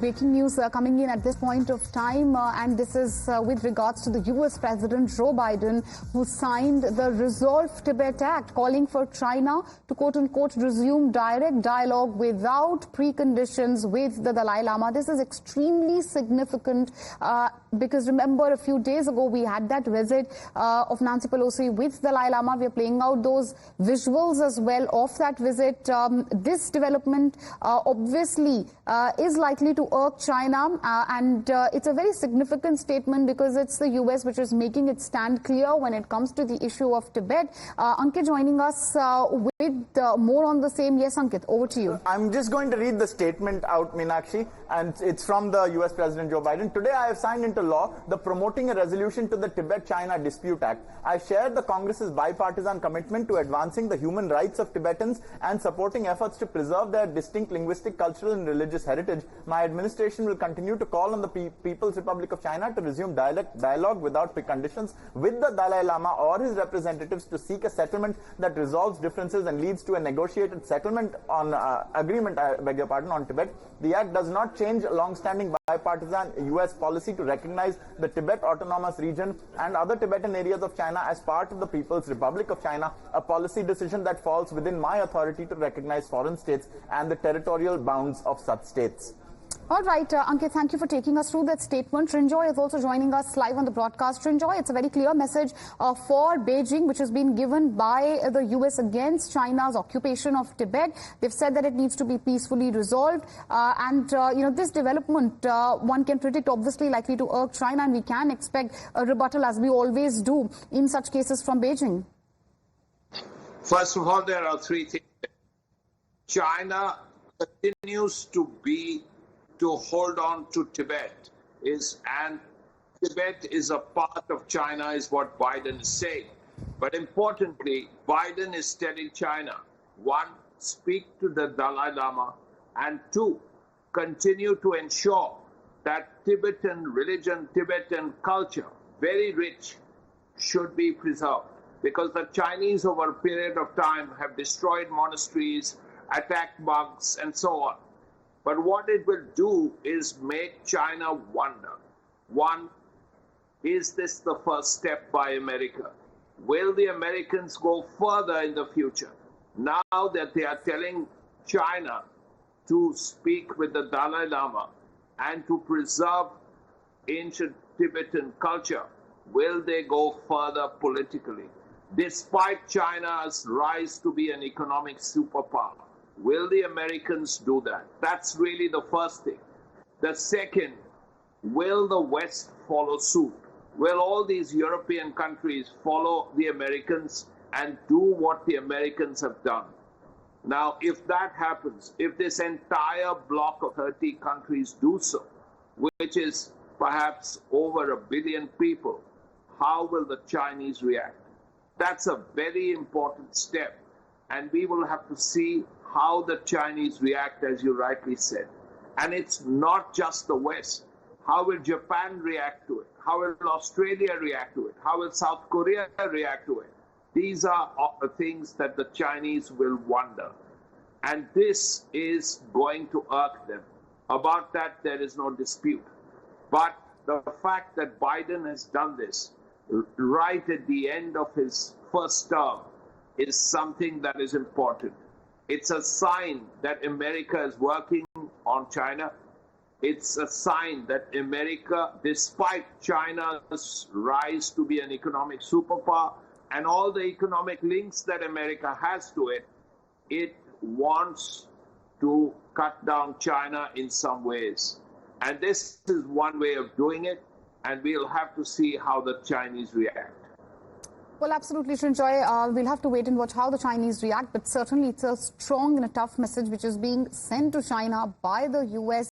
Breaking news coming in at this point of time, and this is with regards to the U.S. President Joe Biden, who signed the Resolve Tibet Act, calling for China to quote-unquote resume direct dialogue without preconditions with the Dalai Lama. This is extremely significant because remember, a few days ago we had that visit of Nancy Pelosi with Dalai Lama. We are playing out those visuals as well of that visit. This development obviously is likely to irk China, and it's a very significant statement because it's the U.S. which is making its stand clear when it comes to the issue of Tibet. Ankit joining us with more on the same. Yes, Ankit, over to you. I'm just going to read the statement out, Meenakshi, and it's from the U.S. President Joe Biden. Today I have signed into law the promoting a resolution to the Tibet-China Dispute Act. I share the Congress's bipartisan commitment to advancing the human rights of Tibetans and supporting efforts to preserve their distinct linguistic, cultural and religious heritage. My administration will continue to call on the People's Republic of China to resume dialogue without preconditions with the Dalai Lama or his representatives to seek a settlement that resolves differences and leads to a negotiated settlement on agreement, on Tibet. The act does not change long-standing bipartisan U.S. policy to recognize the Tibet Autonomous Region and other Tibetan areas of China as part of the People's Republic of China, a policy decision that falls within my authority to recognize foreign states and the territorial bounds of such states. All right, Ankit, thank you for taking us through that statement. Rinjoy is also joining us live on the broadcast. Rinjoy, it's a very clear message for Beijing, which has been given by the U.S. against China's occupation of Tibet. They've said that it needs to be peacefully resolved. This development, one can predict, obviously likely to irk China, and we can expect a rebuttal, as we always do in such cases, from Beijing. First of all, there are three things. China continues to hold on to Tibet, and Tibet is a part of China, is what Biden is saying. But importantly, Biden is telling China, one, speak to the Dalai Lama, and two, continue to ensure that Tibetan religion, Tibetan culture, very rich, should be preserved. Because the Chinese over a period of time have destroyed monasteries, attacked monks, and so on. But what it will do is make China wonder. One, is this the first step by America? Will the Americans go further in the future? Now that they are telling China to speak with the Dalai Lama and to preserve ancient Tibetan culture, will they go further politically? Despite China's rise to be an economic superpower, will the Americans do that? That's really the first thing. The second, will the West follow suit? Will all these European countries follow the Americans and do what the Americans have done? Now, if that happens, if this entire bloc of 30 countries do so, which is perhaps over 1 billion people, how will the Chinese react? That's a very important step, and we will have to see how the Chinese react, as you rightly said. And it's not just the West. How will Japan react to it? How will Australia react to it? How will South Korea react to it? These are things that the Chinese will wonder. And this is going to irk them. About that, there is no dispute. But the fact that Biden has done this right at the end of his first term is something that is important. It's a sign that America is working on China. It's a sign that America, despite China's rise to be an economic superpower and all the economic links that America has to it, it wants to cut down China in some ways. And this is one way of doing it, and we'll have to see how the Chinese react. Well, absolutely, Srinjoy. We'll have to wait and watch how the Chinese react, but certainly it's a strong and a tough message which is being sent to China by the U.S.